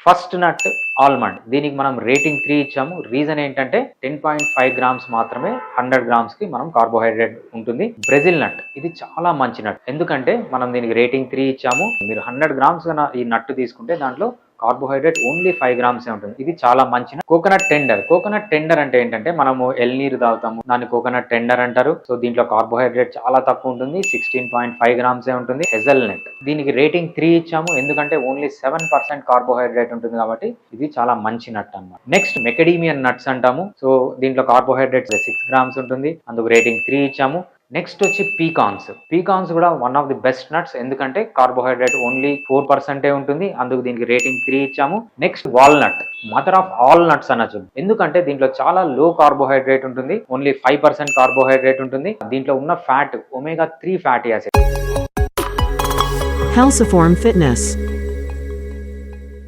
First నట్ almond. దీనికి మనం rating 3 ఇచ్చాము. రీజన్ ఏంటంటే 10.5 గ్రామ్స్ మాత్రమే 100 గ్రామ్స్ కి మనం కార్బోహైడ్రేట్ ఉంటుంది. బ్రెజిల్ నట్ ఇది చాలా మంచి నట్. ఎందుకంటే మనం దీనికి రేటింగ్ 3 ఇచ్చాము. మీరు 100 గ్రామ్స్ ఈ నట్ తీసుకుంటే దాంట్లో కార్బోహైడ్రేట్ ఓన్లీ 5 గ్రామ్సే ఉంటుంది. ఇది చాలా మంచి. Coconut tender. కోకోనట్ టెండర్ అంటే ఏంటంటే మనము ఎల్నీరు తాగుతాము, దాన్ని కోకోనట్ టెండర్ అంటారు. సో దీంట్లో కార్బోహైడ్రేట్ చాలా తక్కువ ఉంటుంది, 16.5 గ్రామ్సే ఉంటుంది. హెజల్నట్ దీనికి రేటింగ్ 3 ఇచ్చాము, ఎందుకంటే ఓన్లీ 7% కార్బోహైడ్రేట్ ఉంటుంది కాబట్టి ఇది చాలా మంచి నట్ అన్నమాట. నెక్స్ట్ మెకడీమియన్ నట్స్ అంటాము. సో దీంట్లో కార్బోహైడ్రేట్ 6 గ్రామ్స్ ఉంటుంది, అందుకు రేటింగ్ 3 ఇచ్చాము. నెక్స్ట్ వచ్చి పీకాన్స్. పీకాన్స్ కూడా one of the best nuts, ఎందుకంటే కార్బోహైడ్రేట్ ఓన్లీ 4% ఉంటుంది, అందుకు దీనికి రేటింగ్ 3 ఇచ్చాము. Next walnut, mother of all nuts అనొచ్చు, ఎందుకంటే దీంట్లో చాలా లో కార్బోహైడ్రేట్ ఉంటుంది, ఓన్లీ 5% కార్బోహైడ్రేట్ ఉంటుంది. దీంట్లో ఉన్న fat omega-3 fatty acid. Healthiform Fitness.